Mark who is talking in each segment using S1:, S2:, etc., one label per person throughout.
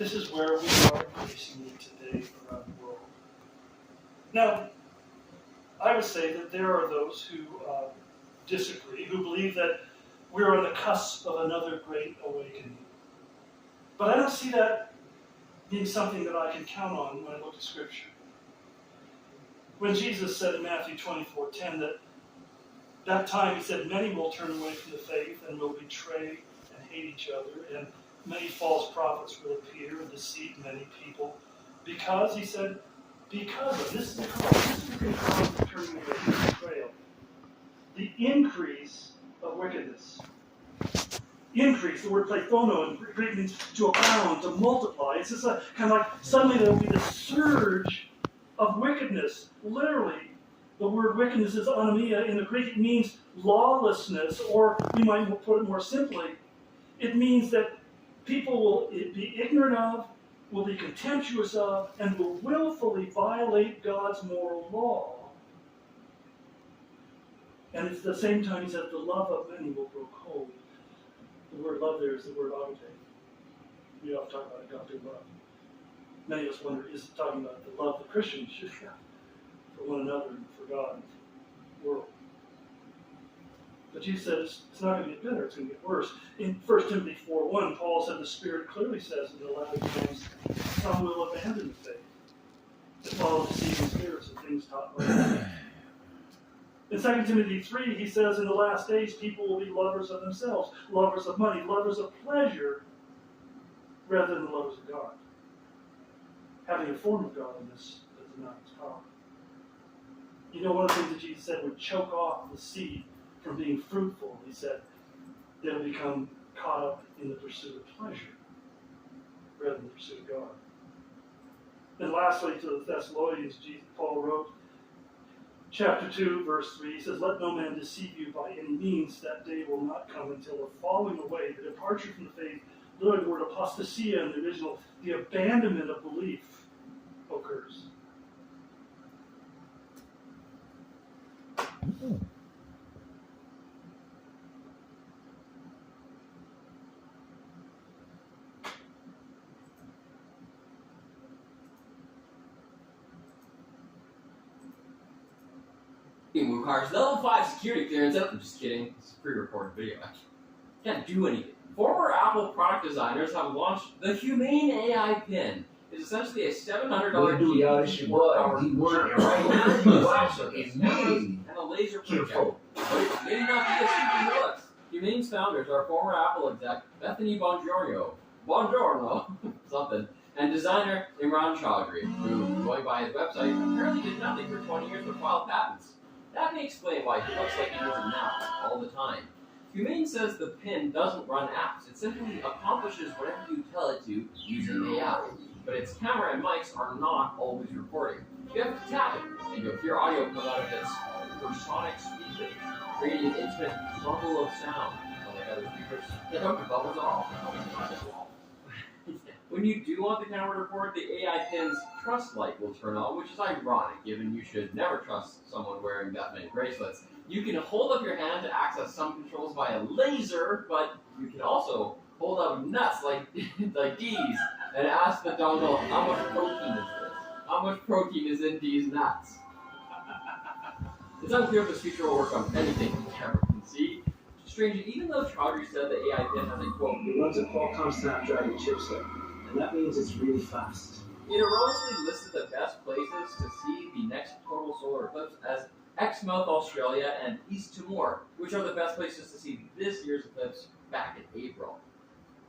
S1: This is where we are increasingly today around the world. Now, I would say that there are those who disagree, who believe that we're on the cusp of another great awakening. But I don't see that being something that I can count on when I look at Scripture. When Jesus said in Matthew 24:10 that time, he said, many will turn away from the faith and will betray and hate each other, and many false prophets will appear and deceive many people. Because, he said, because of, this is the cause of turning away from betrayal. The increase of wickedness. Increase, the word plethono in Greek means to abound, to multiply. It's just a kind of like suddenly there will be this surge of wickedness. Literally, the word wickedness is anomia. In the Greek, it means lawlessness, or we might put it more simply, it means that people will be ignorant of, will be contemptuous of, and will willfully violate God's moral law. And at the same time, he says, the love of many will grow cold. The word love there is the word agape. We often talk about agape love. Many of us wonder, is it talking about the love that Christians should have for one another and for God and for the world? But Jesus said it's not going to get better, it's going to get worse. In 1 Timothy 4:1, Paul said the Spirit clearly says in the latter times, some will abandon the faith to follow deceiving spirits and things taught by them. In 2 Timothy 3, he says, in the last days, people will be lovers of themselves, lovers of money, lovers of pleasure, rather than lovers of God. Having a form of godliness that denies power. You know, one of the things that Jesus said would choke off the seed from being fruitful. He said, they'll become caught up in the pursuit of pleasure, rather than the pursuit of God. And lastly, to the Thessalonians, Paul wrote, Chapter 2, verse 3, he says, let no man deceive you by any means. That day will not come until the falling away, the departure from the faith, literally the word apostasia in the original, the abandonment of belief occurs.
S2: It requires level 5 security clearance. I'm just kidding. It's a pre-recorded video. I can't do anything. Former Apple product designers have launched the Humane AI Pin. It's essentially a $700 powered and a laser projector. But it may not be as simple as it looks. Humane's founders are former Apple exec Bethany Bongiorno, something, and designer Imran Chaudhry, who, going by his website, apparently did nothing for 20 years but filed patents. That may explain why he looks like he does a nap all the time. Humane says the pin doesn't run apps. It simply accomplishes whatever you tell it to using AI. But its camera and mics are not always recording. You have to tap it, and you'll hear audio come out of its supersonic speaker, creating an intimate bubble of sound. Unlike other speakers, they don't have bubbles at all. When you do want the camera to record, the AI pin's trust light will turn on, which is ironic, given you should never trust someone wearing that many bracelets. You can hold up your hand to access some controls via laser, but you can also hold up nuts like these and ask the dongle, how much protein is this? How much protein is in these nuts? It's unclear if this feature will work on anything the camera can see. Strangely, even though Chaudhry said the AI pin has a quote,
S3: it runs a Qualcomm Snapdragon chipset, and that means it's really fast.
S2: It erroneously listed the best places to see the next total solar eclipse as Exmouth, Australia, and East Timor, which are the best places to see this year's eclipse back in April.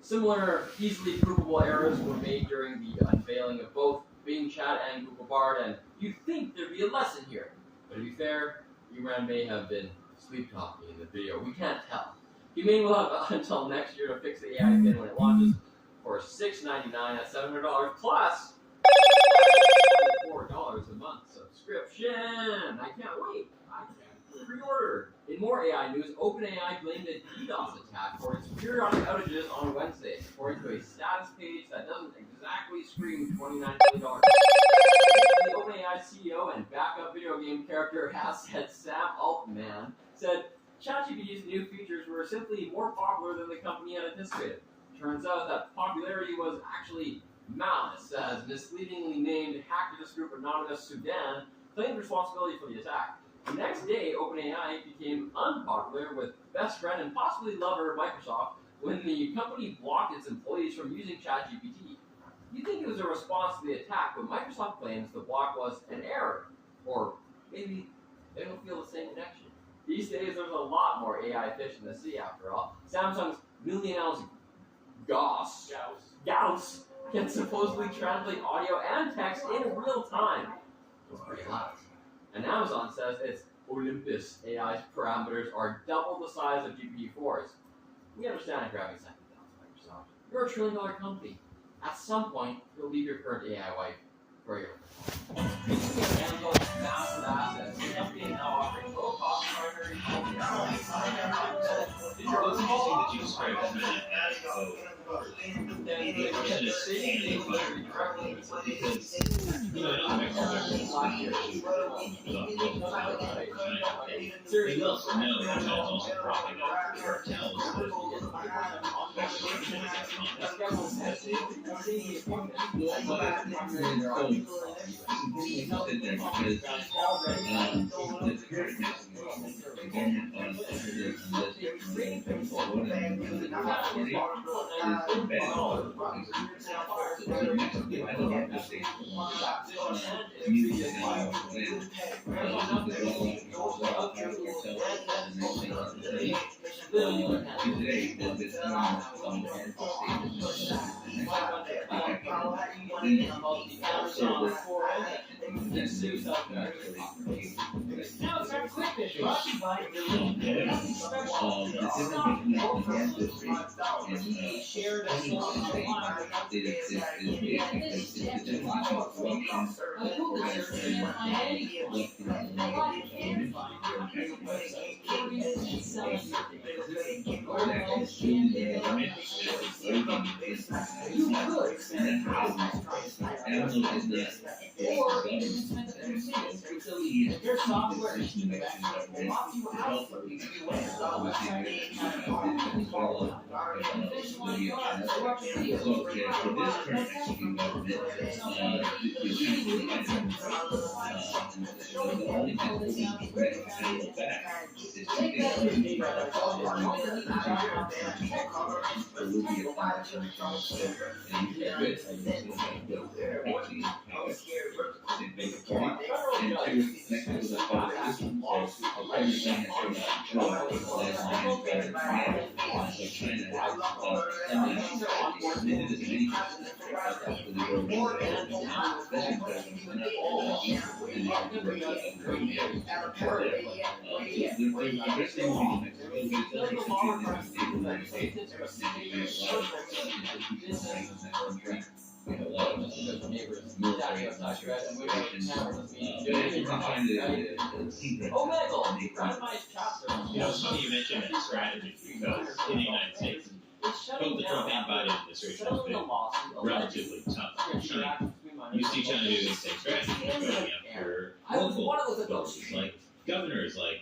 S2: Similar, easily provable errors were made during the unveiling of both Bing Chat and Google Bard, and you'd think there'd be a lesson here. But to be fair, Imran may have been sleep-talking in the video. We can't tell. Humane will have until next year to fix the AI pin when it launches for $6.99 at $700 plus $4 a month subscription. I can't wait. I can't pre-order. In more AI news, OpenAI blamed a DDoS attack for its periodic outages on Wednesday, according to a status page that doesn't exactly scream $29 billion. The OpenAI CEO and backup video game character asset Sam Altman said ChatGPT's new features were simply more popular than the company had anticipated. Turns out that popularity was actually Malice, as misleadingly named hacktivist group Anonymous Sudan, claimed responsibility for the attack. The next day, OpenAI became unpopular with best friend and possibly lover Microsoft when the company blocked its employees from using ChatGPT. You'd think it was a response to the attack, but Microsoft claims the block was an error. Or maybe they don't feel the same connection. These days, there's a lot more AI fish in the sea, after all. Samsung's million-ounce Gauss can supposedly translate audio and text in real time. It's pretty loud. And Amazon says its Olympus AI's parameters are double the size of GPT-4's. We understand grabbing second thoughts, Microsoft. You're a $1 trillion company. At some point, you'll leave your current AI wife for your Amazon's massive assets. The company is now offering low-cost primary
S4: It's interesting that you described it as then the question is saying things very directly because, you know, I don't they also know that it's also propping up the cartels. You know, it's funny you mentioned that strategy because in the United States, both the Trump and Biden administration has been relatively tough on China. You see China doing the same strategy, going after local forces like governors, like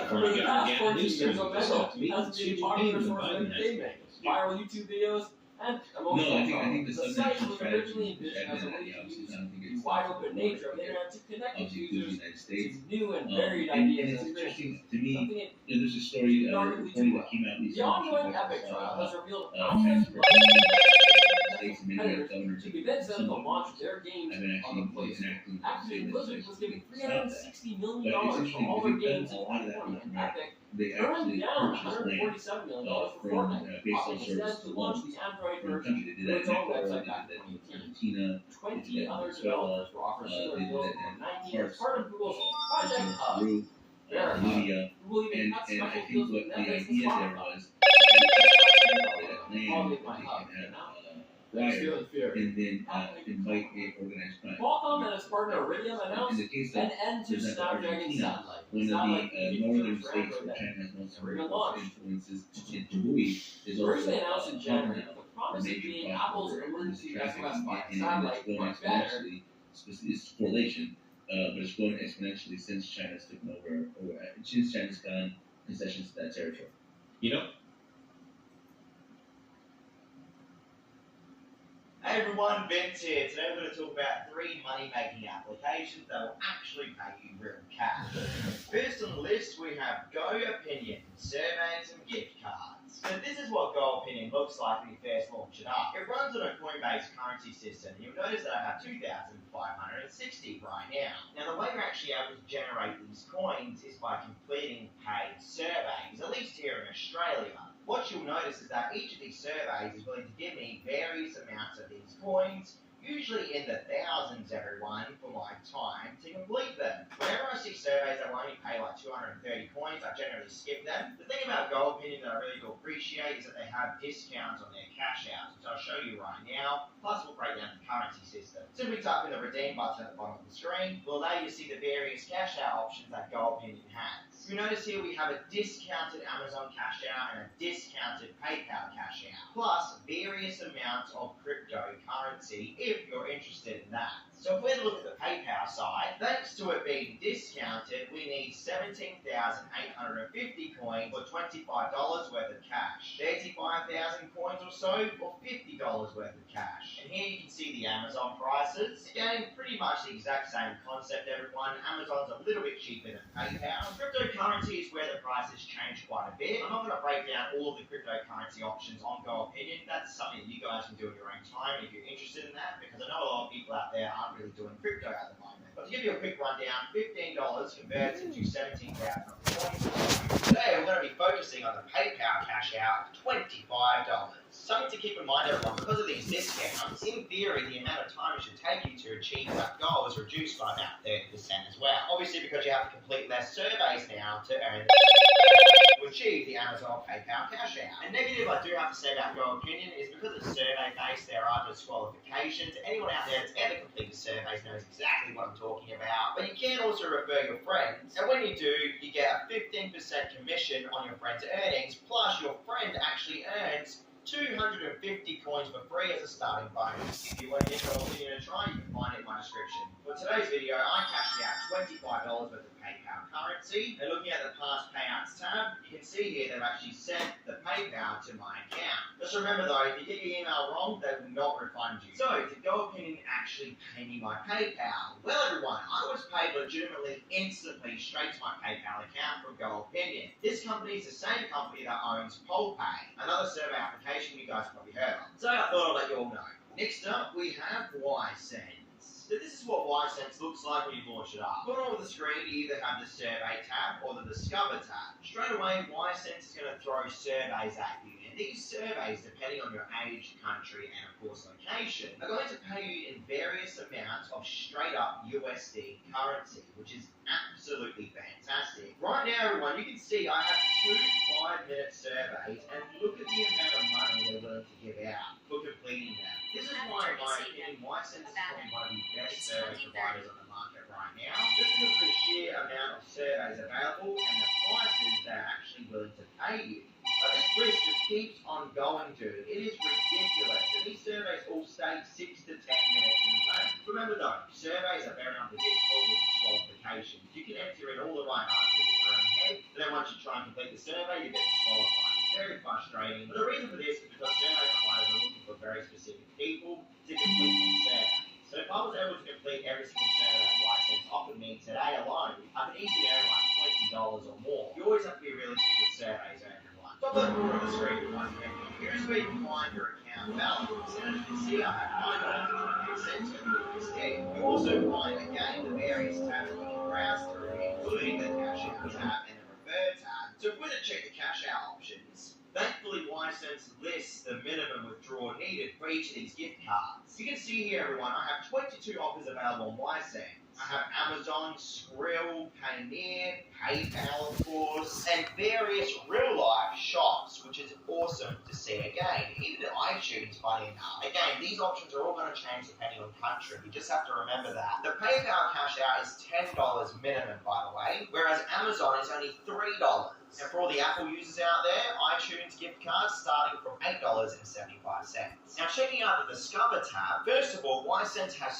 S4: former governor Gavin Newsom, who stuff to meet Xi Jinping and Biden has.
S2: Viral YouTube videos, and
S5: No, I think the
S2: site
S5: subnational
S2: was
S5: strategy
S2: originally envisioned as a way to use the wide open nature of the internet to connect with
S5: obviously includes the
S2: users
S5: United States.
S2: to new and varied
S5: And
S2: ideas
S5: it's
S2: and
S5: interesting to me.
S2: something it
S5: You know, there's a story
S2: Arguably
S5: reporting
S2: too
S5: that came out recently.
S2: the ongoing Epic trial has revealed
S5: States and many other governors
S2: to convince them to launch their games
S5: have been
S2: on the Play Store.
S5: enacting
S2: Activision Blizzard was giving $360 million
S5: But it's
S2: for all their
S5: interesting
S2: games in
S5: because a lot of that
S2: 2020,
S5: was
S2: and
S5: America.
S2: Epic
S5: They
S2: turned
S5: actually
S2: down
S5: purchased land
S2: $147 million for
S5: from
S2: Fortnite,
S5: based on
S2: opting instead
S5: service
S2: to launch the Android
S5: from the
S2: version
S5: country. They did
S2: to
S5: that
S2: its
S5: in
S2: own
S5: Ecuador,
S2: website
S5: they
S2: back
S5: did
S2: in
S5: that in
S2: 2018.
S5: Argentina,
S2: 20 other
S5: Venezuela,
S2: developers were offered similar
S5: they did
S2: deals
S5: that
S2: in
S5: in
S2: 2019 as part of Google's
S5: in
S2: Project Hub.
S5: Peru, Bolivia,
S2: Google even
S5: and
S2: cut
S5: I
S2: special
S5: think
S2: deals
S5: what
S2: with
S5: the
S2: Netflix and
S5: idea there
S2: Spotify.
S5: was
S2: I'll
S5: land
S2: make
S5: that
S2: my
S5: they
S2: hub,
S5: can
S2: you know?
S5: have
S2: There's fear
S5: wired
S2: and fear.
S5: and then invite a organized crime.
S2: Qualcomm and its partner Iridium
S5: In
S2: announced
S5: the case
S2: an
S5: of
S2: end to
S5: President
S2: Snapdragon
S5: Argentina,
S2: satellite.
S5: one of
S2: Satellite
S5: the northern states where China has most of its influences in Peru is also
S2: originally announced in January, with the promise of
S5: major
S2: being
S5: cross
S2: Apple's
S5: border
S2: emergency
S5: traffic
S2: SOS by
S5: and
S2: satellite
S5: it's going
S2: much better.
S5: exponentially. It's correlation, but it's going exponentially since China's taken over, or since China's done concessions to that territory.
S4: You know,
S6: Hey Hey everyone, Vince here. Today we're going to talk about 3 money-making applications that will actually pay you real cash. First on the list we have GoOpinion, surveys and gift cards. So this is what GoOpinion looks like when you first launch it up. It runs on a coin-based currency system. You'll notice that I have 2,560 right now. Now the way you're actually able to generate these coins is by completing paid surveys, at least here in Australia. What you'll notice is that each of these surveys is going to give me various amounts of these coins, usually in the thousands, everyone, for my time to complete them. Whenever I see surveys that will only pay like 230 coins, I generally skip them. The thing about GoOpinion that I really do appreciate is that they have discounts on their cash outs, which I'll show you right now. Plus, we'll break down the currency system. Simply type in the redeem button at the bottom of the screen will allow you to see the various cash out options that GoOpinion has. You notice here we have a discounted Amazon cash out and a discounted PayPal cash out, plus various amounts of cryptocurrency if you're interested in that. So if we look at the PayPal side, thanks to it being discounted, we need 17,850 coins or $25 worth of cash, 35,000 coins or so for $50 worth of cash. And here you can see the Amazon prices. Again, pretty much the exact same concept, everyone. Amazon's a little bit cheaper than PayPal. Cryptocurrency is where the prices change quite a bit. I'm not going to break down all of the cryptocurrency options on GoOpinion. That's something that you guys can do in your own time if you're interested in that, because I know a lot of people out there aren't really doing crypto at the moment. But to give you a quick rundown, $15 converts into 17,000 coins. Today we're going to be focusing on the PayPal cash out of $25. Something to keep in mind, everyone, because of these discounts, in theory, the amount of time it should take you to achieve that goal is reduced by about 30% as well. Obviously, because you have to complete less surveys now to earn to achieve the Amazon PayPal cash out. A negative I do have to say about GoOpinion is because it's survey-based, there are disqualifications. Anyone out there that's ever completed surveys knows exactly what I'm talking about. But you can also refer your friends, and when you do, you get a 15% commission on your friend's earnings, plus your friend actually earns 250 coins for free as a starting bonus. If you want to give GoOpinion a try, you can find it in my description. For today's video, I cashed out $25 worth of PayPal currency, and looking at the past payouts tab, you can see here they've actually sent the PayPal to my account. Just remember though, if you get your email wrong, they will not refund you. So, did GoOpinion actually pay me my PayPal? Well everyone, I was paid legitimately instantly straight to my PayPal account from GoOpinion. This company is the same company that owns PolPay, another survey application you guys probably heard of. So I thought I'd let you all know. Next up, we have YSense. So this is what YSense looks like when you launch it up. Bottom of the screen, you either have the Survey tab or the Discover tab. Straight away, YSense is going to throw surveys at you. And these surveys, depending on your age, country, and of course location, are going to pay you in various amounts of straight up USD currency, which is absolutely fantastic. Right now, everyone, you can see I have 2 5-minute surveys, and look at the amount of money they're willing to give out for completing them. This is why, in my opinion, YSense is probably one of the best survey providers on the market right now, just because of the sheer amount of surveys available and the prices they're actually willing to pay you. But this list just keeps on going, dude. It is ridiculous. And these surveys all stay 6 to 10 minutes in length. Remember though, surveys are very unpredictable with disqualifications. You can enter in all the right answers in your own head, but then once you try and complete the survey, you get disqualified. It's very frustrating. But the reason for this is because survey providers are looking for very specific people to complete these surveys. So if I was able to complete every single survey that YSense offered me today alone, I could easily earn like $20 or more. You always have to be realistic with surveys, everyone. Top left corner of the screen, here's where you can find your account balance. And as you can see, I have $9.28 instead. You also find, again, the various tabs that you can browse through, including the cash out tab and the refer tab. So if we were to check the cash out options, thankfully YSense lists the minimum withdrawal needed for each of these gift cards. You can see here, everyone, I have 22 offers available on YSense. I have Amazon, Skrill, Payoneer, PayPal, of course, and various real-life shops, which is awesome to see again. Even iTunes, funny enough. Again, these options are all going to change depending on country. You just have to remember that. The PayPal cash out is $10 minimum, by the way, whereas Amazon is only $3. And for all the Apple users out there, iTunes gift cards starting from $8.75. Now, checking out the Discover tab, first of all, YSense has